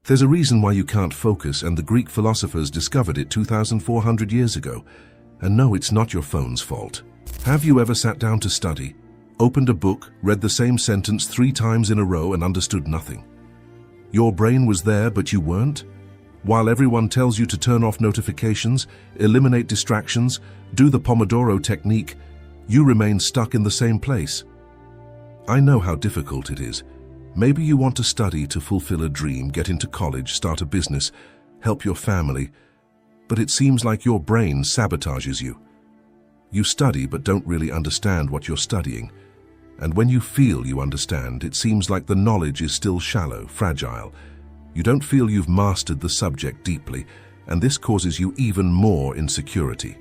There's a reason why you can't focus, and the Greek philosophers discovered it 2,400 years ago. And no, it's not your phone's fault. Have you ever sat down to study, opened a book, read the same sentence 3 times in a row and understood nothing? Your brain was there, but you weren't? While everyone tells you to turn off notifications, eliminate distractions, do the Pomodoro technique, you remain stuck in the same place. I know how difficult it is. Maybe you want to study to fulfill a dream, get into college, start a business, help your family, but it seems like your brain sabotages you. You study but don't really understand what you're studying. And when you feel you understand, it seems like the knowledge is still shallow, fragile. You don't feel you've mastered the subject deeply, and this causes you even more insecurity.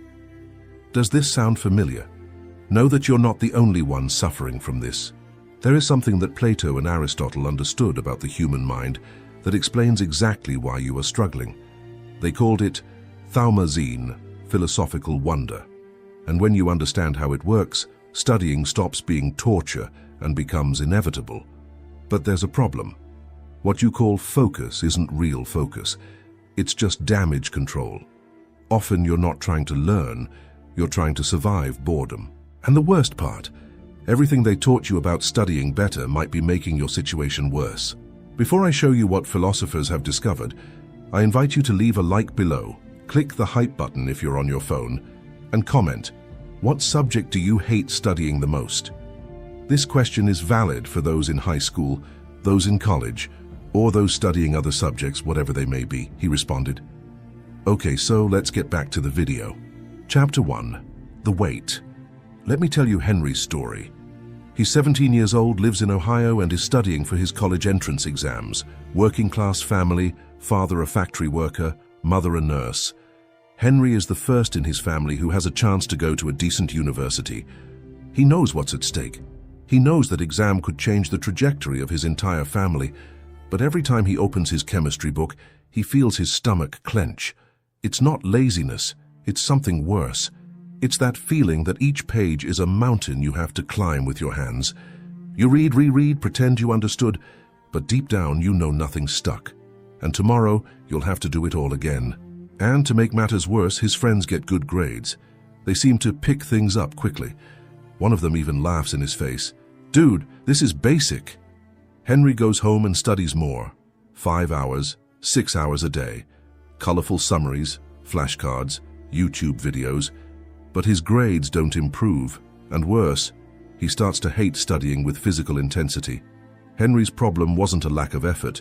Does this sound familiar? Know that you're not the only one suffering from this. There is something that Plato and Aristotle understood about the human mind that explains exactly why you are struggling. They called it Thaumazein, philosophical wonder. And when you understand how it works, studying stops being torture and becomes inevitable. But there's a problem. What you call focus isn't real focus. It's just damage control. Often you're not trying to learn, you're trying to survive boredom. And the worst part, everything they taught you about studying better might be making your situation worse. Before I show you what philosophers have discovered, I invite you to leave a like below, click the hype button if you're on your phone, and comment, what subject do you hate studying the most? This question is valid for those in high school, those in college, or those studying other subjects, whatever they may be, he responded. Okay, so let's get back to the video. Chapter 1. The Weight. Let me tell you Henry's story. He's 17 years old, lives in Ohio, and is studying for his college entrance exams. Working class family, father a factory worker, mother a nurse. Henry is the first in his family who has a chance to go to a decent university. He knows what's at stake. He knows that exam could change the trajectory of his entire family, but every time he opens his chemistry book, he feels his stomach clench. It's not laziness, it's something worse. It's that feeling that each page is a mountain you have to climb with your hands. You read, reread, pretend you understood, but deep down you know nothing's stuck. And tomorrow you'll have to do it all again. And to make matters worse, his friends get good grades. They seem to pick things up quickly. One of them even laughs in his face. Dude, this is basic. Henry goes home and studies more. 5 hours, 6 hours a day. Colorful summaries, flashcards, YouTube videos. But his grades don't improve, and worse, he starts to hate studying with physical intensity. Henry's problem wasn't a lack of effort.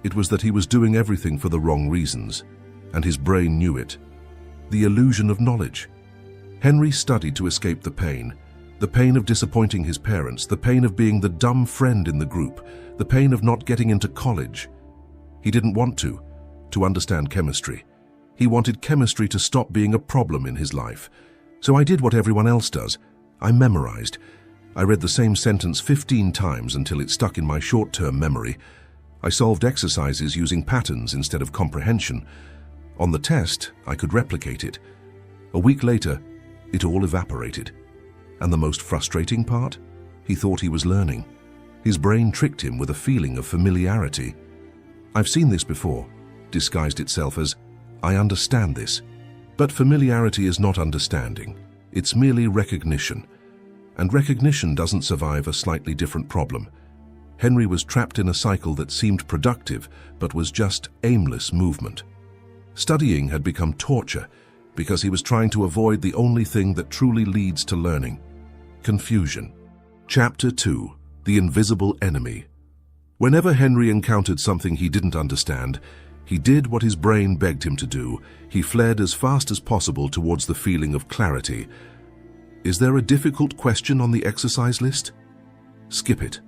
It was that he was doing everything for the wrong reasons, and his brain knew it. The illusion of knowledge. Henry studied to escape the pain of disappointing his parents, the pain of being the dumb friend in the group, the pain of not getting into college. He didn't want to understand chemistry. He wanted chemistry to stop being a problem in his life. So I did what everyone else does. I memorized. I read the same sentence 15 times until it stuck in my short-term memory. I solved exercises using patterns instead of comprehension. On the test, I could replicate it. A week later, it all evaporated. And the most frustrating part? He thought he was learning. His brain tricked him with a feeling of familiarity. I've seen this before, disguised itself as, I understand this. But familiarity is not understanding. It's merely recognition. And recognition doesn't survive a slightly different problem. Henry was trapped in a cycle that seemed productive, but was just aimless movement. Studying had become torture because he was trying to avoid the only thing that truly leads to learning: confusion. Chapter 2. The Invisible Enemy. Whenever Henry encountered something he didn't understand, he did what his brain begged him to do. He fled as fast as possible towards the feeling of clarity. Is there a difficult question on the exercise list? Skip it.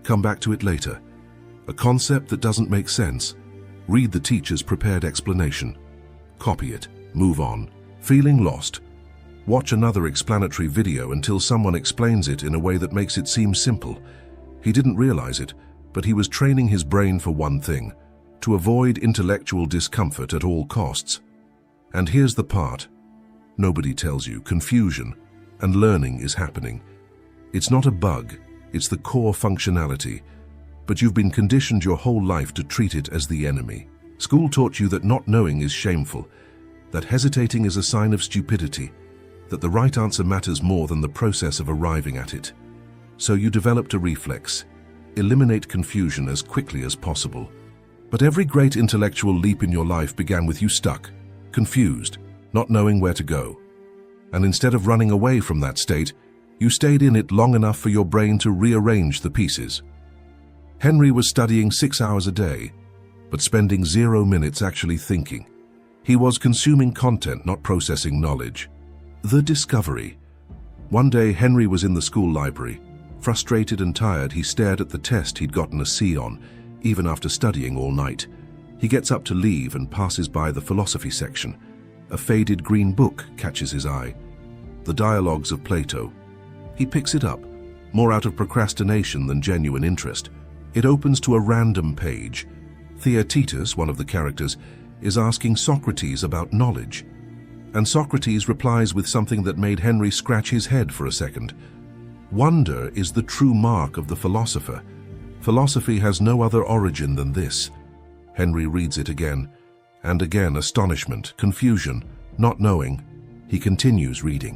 Come back to it later. A concept that doesn't make sense? Read the teacher's prepared explanation. Copy it. Move on. Feeling lost? Watch another explanatory video until someone explains it in a way that makes it seem simple. He didn't realize it, but he was training his brain for one thing: to avoid intellectual discomfort at all costs. And here's the part nobody tells you: confusion and learning is happening. It's not a bug, it's the core functionality. but you've been conditioned your whole life to treat it as the enemy. School taught you that not knowing is shameful, that hesitating is a sign of stupidity, that the right answer matters more than the process of arriving at it. So you developed a reflex: eliminate confusion as quickly as possible. But every great intellectual leap in your life began with you stuck, confused, not knowing where to go. And instead of running away from that state, you stayed in it long enough for your brain to rearrange the pieces. Henry was studying 6 hours a day, but spending 0 minutes actually thinking. He was consuming content, not processing knowledge. The discovery. One day, Henry was in the school library. Frustrated and tired, he stared at the test he'd gotten a C on, even after studying all night. He gets up to leave and passes by the philosophy section. A faded green book catches his eye. The Dialogues of Plato. He picks it up, more out of procrastination than genuine interest. It opens to a random page. Theaetetus, one of the characters, is asking Socrates about knowledge. And Socrates replies with something that made Henry scratch his head for a second. Wonder is the true mark of the philosopher. Philosophy has no other origin than this. Henry reads it again, and again astonishment, confusion, not knowing. He continues reading.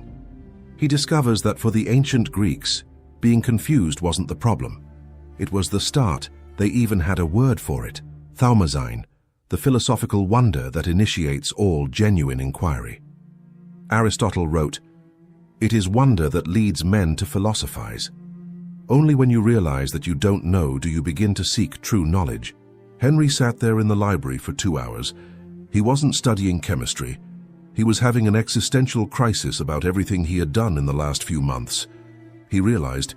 He discovers that for the ancient Greeks, being confused wasn't the problem. It was the start. They even had a word for it: Thaumazein, the philosophical wonder that initiates all genuine inquiry. Aristotle wrote, "It is wonder that leads men to philosophize. Only when you realize that you don't know do you begin to seek true knowledge." Henry sat there in the library for 2 hours. He wasn't studying chemistry. He was having an existential crisis about everything he had done in the last few months. He realized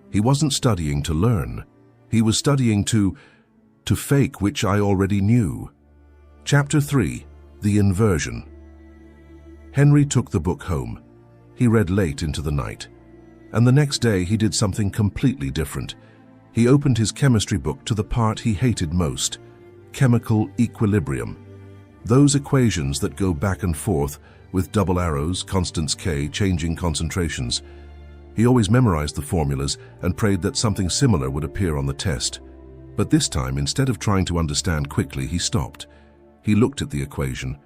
he wasn't studying to learn. He was studying to fake, which I already knew. Chapter 3. The Inversion. Henry took the book home. He read late into the night. And the next day he did something completely different. He opened his chemistry book to the part he hated most: chemical equilibrium. Those equations that go back and forth with double arrows, constants K, changing concentrations. He always memorized the formulas and prayed that something similar would appear on the test. But this time, instead of trying to understand quickly, he stopped. He looked at the equation,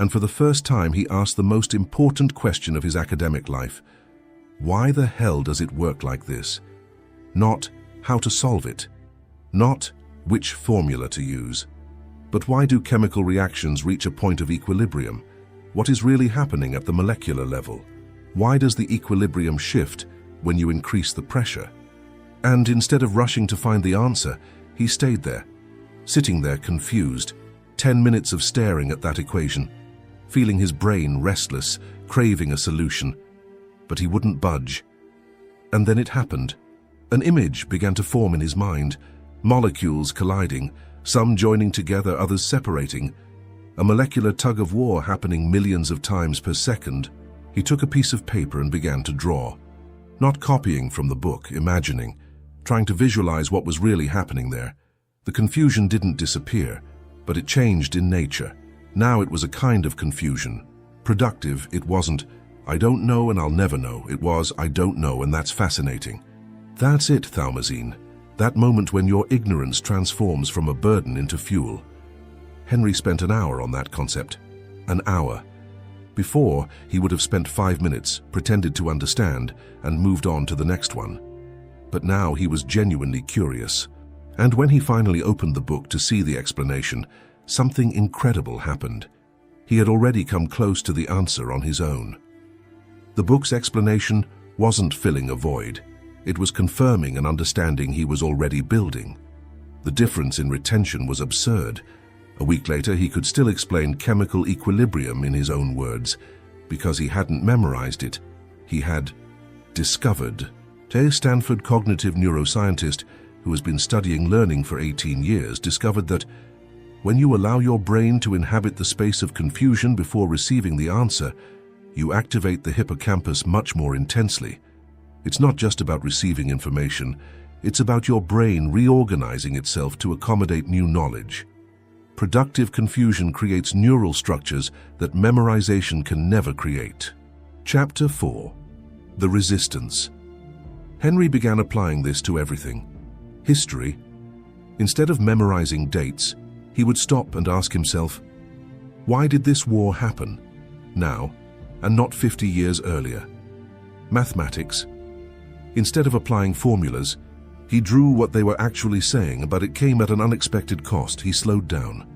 and for the first time he asked the most important question of his academic life. Why the hell does it work like this? Not how to solve it. Not which formula to use. But why do chemical reactions reach a point of equilibrium? What is really happening at the molecular level? Why does the equilibrium shift when you increase the pressure? And instead of rushing to find the answer, he stayed there, sitting there confused, 10 minutes of staring at that equation, feeling his brain restless, craving a solution. But he wouldn't budge. And then it happened. An image began to form in his mind, molecules colliding, some joining together, others separating, a molecular tug-of-war happening millions of times per second. He took a piece of paper and began to draw. Not copying from the book, imagining, trying to visualize what was really happening there. The confusion didn't disappear, but it changed in nature. Now it was a kind of confusion. Productive, it wasn't, "I don't know and I'll never know." It was, "I don't know, and that's fascinating." That's it, Thaumazein. That moment when your ignorance transforms from a burden into fuel. Henry spent an hour on that concept. An hour. Before, he would have spent 5 minutes, pretended to understand, and moved on to the next one. But now he was genuinely curious. And when he finally opened the book to see the explanation, something incredible happened. He had already come close to the answer on his own. The book's explanation wasn't filling a void. It was confirming an understanding he was already building. The difference in retention was absurd. A week later, he could still explain chemical equilibrium in his own words, because he hadn't memorized it. He had discovered. A Stanford cognitive neuroscientist who has been studying learning for 18 years discovered that when you allow your brain to inhabit the space of confusion before receiving the answer, you activate the hippocampus much more intensely. It's not just about receiving information, it's about your brain reorganizing itself to accommodate new knowledge. Productive confusion creates neural structures that memorization can never create. Chapter 4. The Resistance. Henry began applying this to everything. History, Instead of memorizing dates, he would stop and ask himself, why did this war happen now and not 50 years earlier? Mathematics. Instead of applying formulas, he drew what they were actually saying, but it came at an unexpected cost. He slowed down,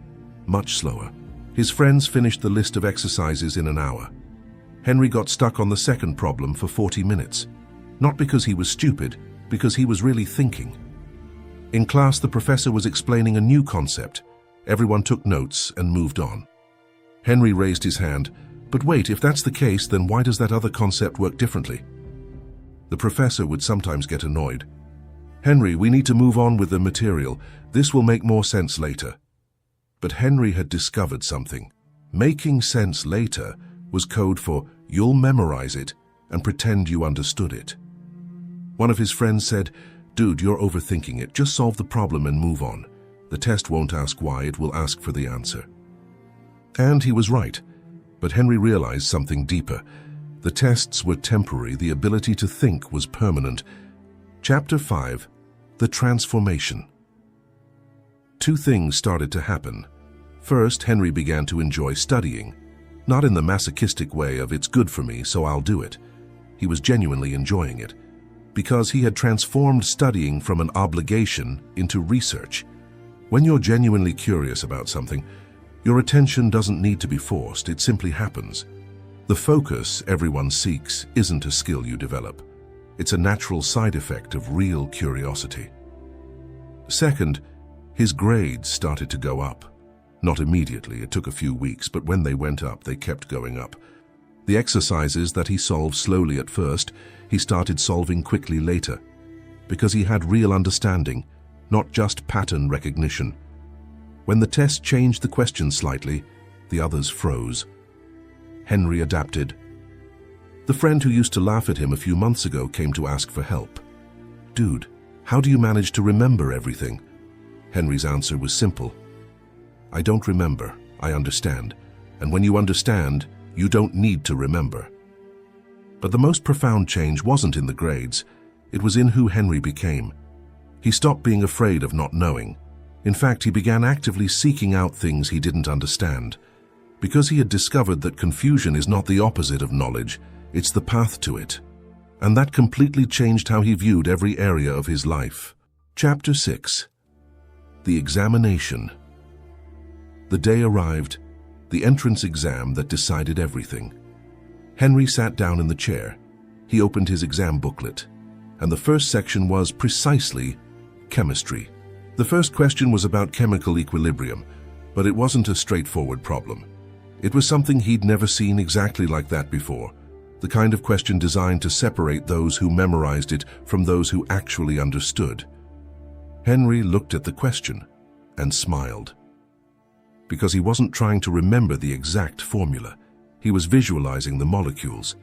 much slower. His friends finished the list of exercises in an hour. Henry got stuck on the second problem for 40 minutes. Not because he was stupid, because he was really thinking. In class, the professor was explaining a new concept. Everyone took notes and moved on. Henry raised his hand. But wait, if that's the case, then why does that other concept work differently? The professor would sometimes get annoyed. Henry, we need to move on with the material. This will make more sense later. But Henry had discovered something. Making sense later was code for you'll memorize it and pretend you understood it. One of his friends said, dude, you're overthinking it. Just solve the problem and move on. The test won't ask why, it will ask for the answer. And he was right. But Henry realized something deeper. The tests were temporary, the ability to think was permanent. Chapter 5. The Transformation. Two things started to happen. First, Henry began to enjoy studying. Not in the masochistic way of it's good for me, so I'll do it. He was genuinely enjoying it, because he had transformed studying from an obligation into research. When you're genuinely curious about something, your attention doesn't need to be forced, it simply happens. The focus everyone seeks isn't a skill you develop. It's a natural side effect of real curiosity. Second, his grades started to go up. Not immediately, it took a few weeks, but when they went up, they kept going up. The exercises that he solved slowly at first, he started solving quickly later, because he had real understanding, not just pattern recognition. When the test changed the question slightly, the others froze. Henry adapted. The friend who used to laugh at him a few months ago came to ask for help. Dude, how do you manage to remember everything? Henry's answer was simple. I don't remember, I understand. And when you understand, you don't need to remember. But the most profound change wasn't in the grades. It was in who Henry became. He stopped being afraid of not knowing. In fact, he began actively seeking out things he didn't understand. Because he had discovered that confusion is not the opposite of knowledge, it's the path to it. And that completely changed how he viewed every area of his life. Chapter 6. The Examination. The day arrived, the entrance exam that decided everything. Henry sat down in the chair. He opened his exam booklet, and the first section was precisely chemistry. The first question was about chemical equilibrium, but it wasn't a straightforward problem. It was something he'd never seen exactly like that before, the kind of question designed to separate those who memorized it from those who actually understood. Henry looked at the question and smiled. Because he wasn't trying to remember the exact formula, he was visualizing the molecules.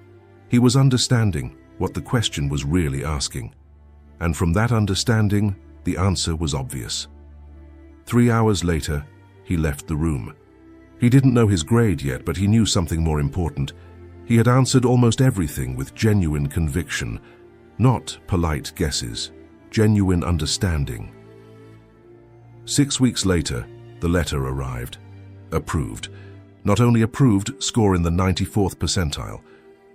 He was understanding what the question was really asking. And from that understanding, the answer was obvious. 3 hours later, he left the room. He didn't know his grade yet, but he knew something more important. He had answered almost everything with genuine conviction, not polite guesses, genuine understanding. 6 weeks later, the letter arrived. Approved. Not only approved, score in the 94th percentile.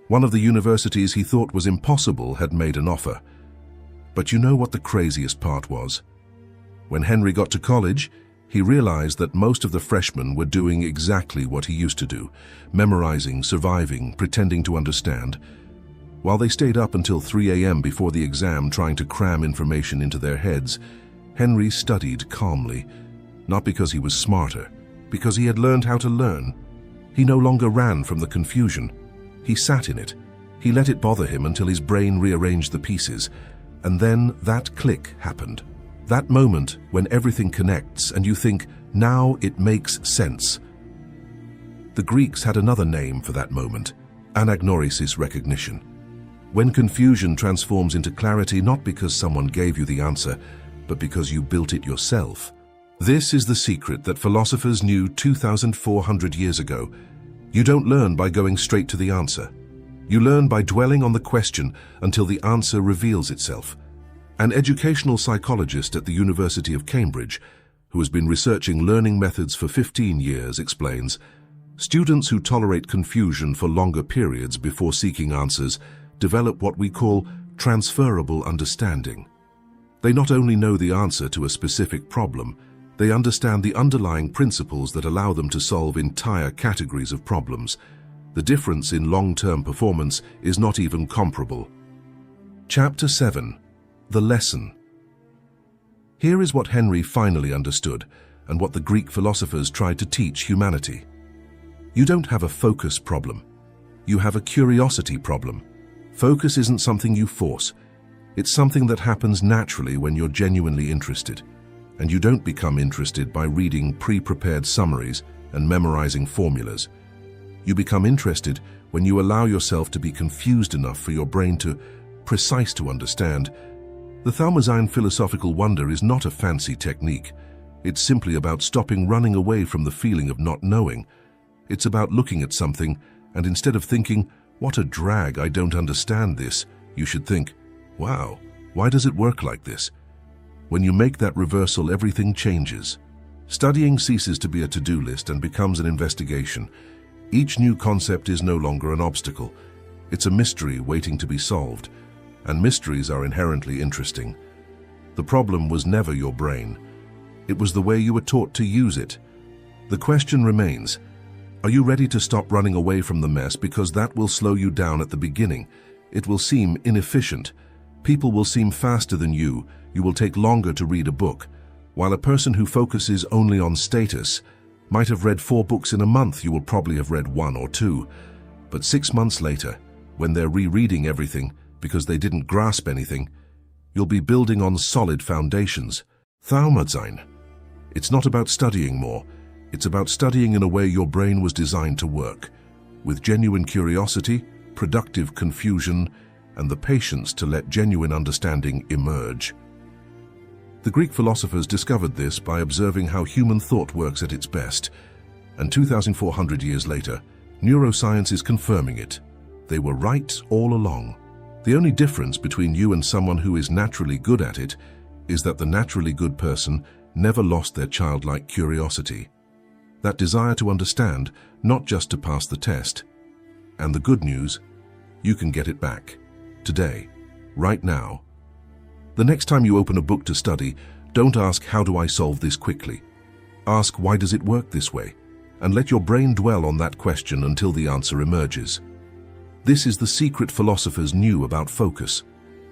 One of the universities he thought was impossible had made an offer. But you know what the craziest part was? When Henry got to college, he realized that most of the freshmen were doing exactly what he used to do, memorizing, surviving, pretending to understand. While they stayed up until 3 a.m. before the exam trying to cram information into their heads, Henry studied calmly, not because he was smarter, because he had learned how to learn. He no longer ran from the confusion. He sat in it. He let it bother him until his brain rearranged the pieces. And then that click happened. That moment when everything connects and you think, now it makes sense. The Greeks had another name for that moment, anagnorisis recognition. When confusion transforms into clarity not because someone gave you the answer, but because you built it yourself. This is the secret that philosophers knew 2,400 years ago. You don't learn by going straight to the answer. You learn by dwelling on the question until the answer reveals itself. An educational psychologist at the University of Cambridge, who has been researching learning methods for 15 years, explains, students who tolerate confusion for longer periods before seeking answers develop what we call transferable understanding. They not only know the answer to a specific problem, they understand the underlying principles that allow them to solve entire categories of problems. The difference in long-term performance is not even comparable. Chapter 7. The Lesson. Here is what Henry finally understood, and what the Greek philosophers tried to teach humanity. You don't have a focus problem. You have a curiosity problem. Focus isn't something you force. It's something that happens naturally when you're genuinely interested. And you don't become interested by reading pre-prepared summaries and memorizing formulas. You become interested when you allow yourself to be confused enough for your brain to precise to understand. The Thaumazein philosophical wonder is not a fancy technique. It's simply about stopping running away from the feeling of not knowing. It's about looking at something, and instead of thinking, "What a drag, I don't understand this," you should think, "Wow, why does it work like this?" When you make that reversal, everything changes. Studying ceases to be a to-do list and becomes an investigation. Each new concept is no longer an obstacle. It's a mystery waiting to be solved. And mysteries are inherently interesting. The problem was never your brain. It was the way you were taught to use it. The question remains, are you ready to stop running away from the mess, because that will slow you down at the beginning? It will seem inefficient. People will seem faster than you. You will take longer to read a book. While a person who focuses only on status might have read 4 books in a month, you will probably have read 1 or 2. But 6 months later, when they're rereading everything because they didn't grasp anything, you'll be building on solid foundations. Thaumazein. It's not about studying more. It's about studying in a way your brain was designed to work, with genuine curiosity, productive confusion, and the patience to let genuine understanding emerge. The Greek philosophers discovered this by observing how human thought works at its best, and 2,400 years later, neuroscience is confirming it. They were right all along. The only difference between you and someone who is naturally good at it is that the naturally good person never lost their childlike curiosity. That desire to understand, not just to pass the test. And the good news, you can get it back. Today. Right now. The next time you open a book to study, don't ask, "How do I solve this quickly?" Ask, "Why does it work this way?" And let your brain dwell on that question until the answer emerges. This is the secret philosophers knew about focus.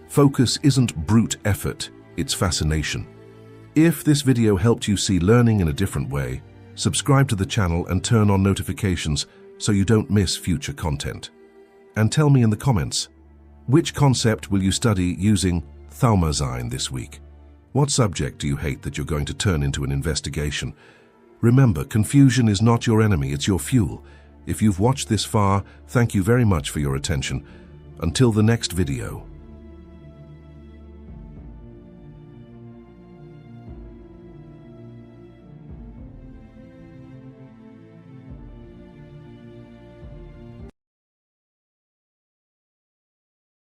Focus isn't brute effort, it's fascination. If this video helped you see learning in a different way, subscribe to the channel and turn on notifications so you don't miss future content. And tell me in the comments, which concept will you study using Thaumazein this week? What subject do you hate that you're going to turn into an investigation? Remember, confusion is not your enemy, it's your fuel. If you've watched this far, thank you very much for your attention. Until the next video.